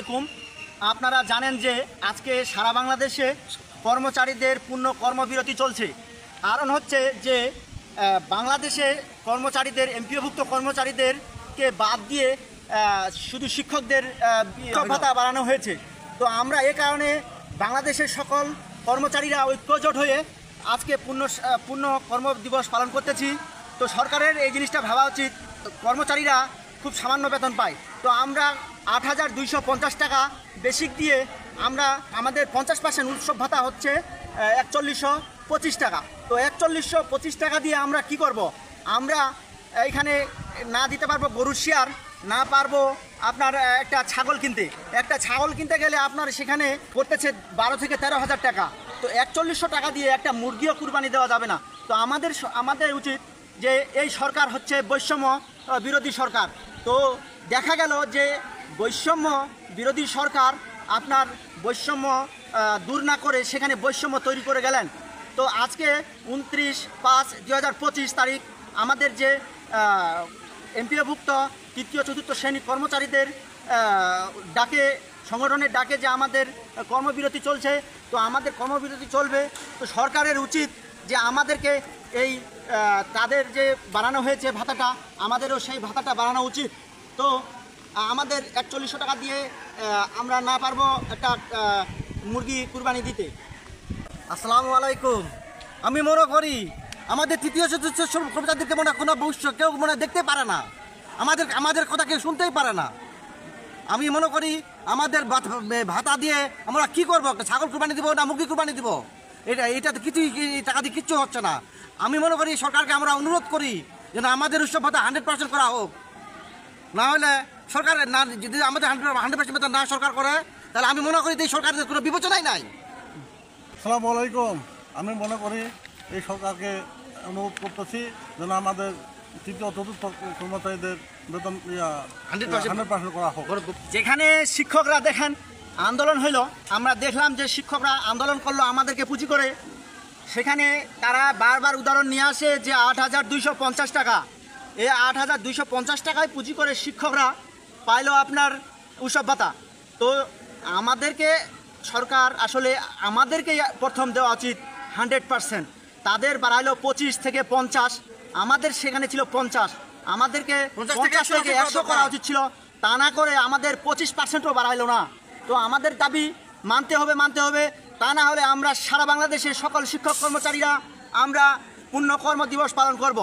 আলাইকুম। আপনারা জানেন যে আজকে সারা বাংলাদেশে কর্মচারীদের পূর্ণ কর্মবিরতি চলছে। কারণ হচ্ছে যে বাংলাদেশে কর্মচারীদের এমপিওভুক্ত কর্মচারীদেরকে বাদ দিয়ে শুধু শিক্ষকদের ভাতা বাড়ানো হয়েছে। তো আমরা এ কারণে বাংলাদেশের সকল কর্মচারীরা ঐক্যজোট হয়ে আজকে পূর্ণ কর্মদিবস পালন করতেছি। তো সরকারের এই জিনিসটা ভাবা উচিত, কর্মচারীরা খুব সামান্য বেতন পায়। তো আমরা ৮,২৫০ টাকা বেসিক দিয়ে আমরা আমাদের 50% উৎসব ভাতা হচ্ছে ৪১২৫ টাকা। তো ৪১২৫ টাকা দিয়ে আমরা কি করব? আমরা এখানে না দিতে পারবো গরুর শেয়ার, না পারবো আপনার একটা ছাগল কিনতে গেলে আপনার সেখানে পড়তেছে ১২ থেকে ১৩,০০০ টাকা। তো ৪১০০ টাকা দিয়ে একটা মুরগিও কুরবানি দেওয়া যাবে না। তো আমাদের উচিত যে এই সরকার হচ্ছে বৈষম্য বিরোধী সরকার। তো দেখা গেল যে বৈষম্য বিরোধী সরকার আপনার বৈষম্য দূর না করে সেখানে বৈষম্য তৈরি করে গেলেন। তো আজকে ২৯/৫/২০২৫ তারিখ আমাদের যে এমপিওভুক্ত তৃতীয় চতুর্থ শ্রেণী কর্মচারীদের সংগঠনের ডাকে যে আমাদের কর্মবিরতি চলছে। তো আমাদের কর্মবিরতি চলবে। তো সরকারের উচিত যে আমাদেরকে এই তাদের যে বাড়ানো হয়েছে ভাতাটা, আমাদেরও সেই ভাতাটা বাড়ানো উচিত। তো আমাদের ৪১০০ টাকা দিয়ে আমরা না পারবো একটা মুরগি কুরবানি দিতে। আসসালামু আলাইকুম। আমি মনে করি আমাদের তৃতীয় চতুর্থ কর্মচারীদেরকে কোনো ভবিষ্যৎ কেউ দেখতে পারে না, আমাদের কথা কেউ শুনতেই পারে না। আমি মনে করি আমাদের ভাতা দিয়ে আমরা কি করবো? ছাগল কুরবানি দিব না মুরগি কুরবানি দিব? এটা কিছুই টাকা দিয়ে কিচ্ছু হচ্ছে না। আমি মনে করি সরকারকে আমরা অনুরোধ করি যেন আমাদের উৎসব ভাতা 100% করা হোক। না হলে সরকারের না, যদি আমাদের 100% বেতন না সরকার করে, তাহলে আমি মনে করি এই সরকারের কোনো বিবেচনাই নাই। আসসালামু আলাইকুম। আমি মনে করি এই সরকারকে অনুরোধ করতেছি যেন আমাদের তৃতীয় চতুর্থ কর্মচারীদের বেতন 100% করা হোক। যেখানে শিক্ষকরা দেখেন আন্দোলন হইলো, আমরা দেখলাম যে শিক্ষকরা আন্দোলন করলো আমাদেরকে পুঁজি করে, সেখানে তারা বারবার উদাহরণ নিয়ে আসে যে ৮,২৫০ টাকা। এই ৮,২৫০ টাকায় পুঁজি করে শিক্ষকরা পাইলো আপনার উৎসব ভাতা। তো আমাদেরকে সরকার আসলে আমাদেরকে প্রথম দেওয়া উচিত 100%। তাদের বাড়াইলো 25 থেকে 50, আমাদের সেখানে ছিল 50, আমাদেরকে 50 থেকে 100 করা উচিত ছিল। তা না করে আমাদের 25%ও বাড়াইলো না। তো আমাদের দাবি মানতে হবে। তা না হলে আমরা সারা বাংলাদেশের সকল শিক্ষক কর্মচারীরা আমরা পূর্ণ কর্মদিবস পালন করব।